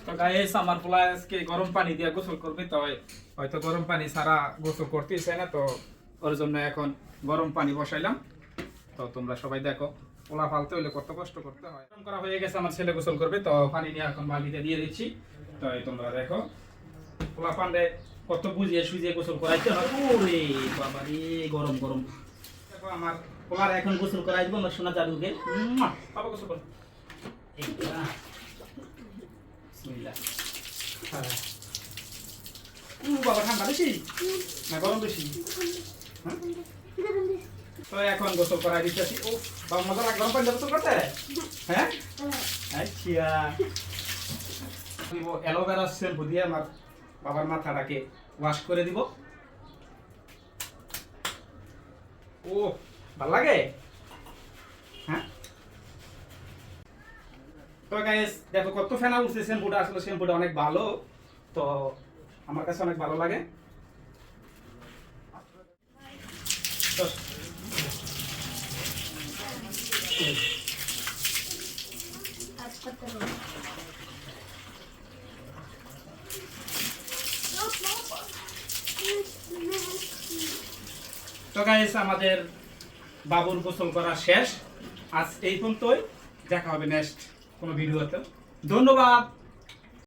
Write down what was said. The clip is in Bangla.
তো গাইস আমার পোলা আজকে গরম পানি দিয়ে গোসল করবে, তো হয়তো গরম পানি ছাড়া গোসল করতেই না, তো ওর জন্য এখন গরম পানি বসাইলাম। তো তোমরা সবাই দেখো, পোলা ফালতে হইলে কত কষ্ট করতে হয়। গরম করা হয়ে গেছে, আমার ছেলে গোসল করবে, তো পানি নিয়ে এখন বালতিতে দিয়ে দিচ্ছি। তো তোমরা দেখো পোলা পান্ডে কত বুঝিয়ে সুজিয়ে গোসল করাইতে হয়। ওরে বাবা রে, গরম গরম। দেখো আমার পোলার এখন গোসল করাই দিব আমার সোনা জাদুকে। বাবা গোসল কর। বাবা ঠান্ডা বেশি না গরম বেশি? তো এখন গোসল করাই দিচ্ছি। ও বাবা মজা লাগে গরম পানিতে গোসল করতে? হ্যাঁ আচ্ছা, অ্যালোভেরা শ্যাম্পু দিয়ে আমার বাবার মাথাটাকে ওয়াশ করে দিব। ও ভালো লাগে। হ্যাঁ তো গাইস দেখো কত ফেনা উঠছে শ্যাম্পুটা, আসলে শ্যাম্পুটা অনেক ভালো, তো আমার কাছে অনেক ভালো লাগে। তো গাইস আমাদের বাবুর গোসল করা শেষ, আজ এই পর্যন্তই। দেখা হবে নেক্সট কোনো ভিডিওতে। ধন্যবাদ।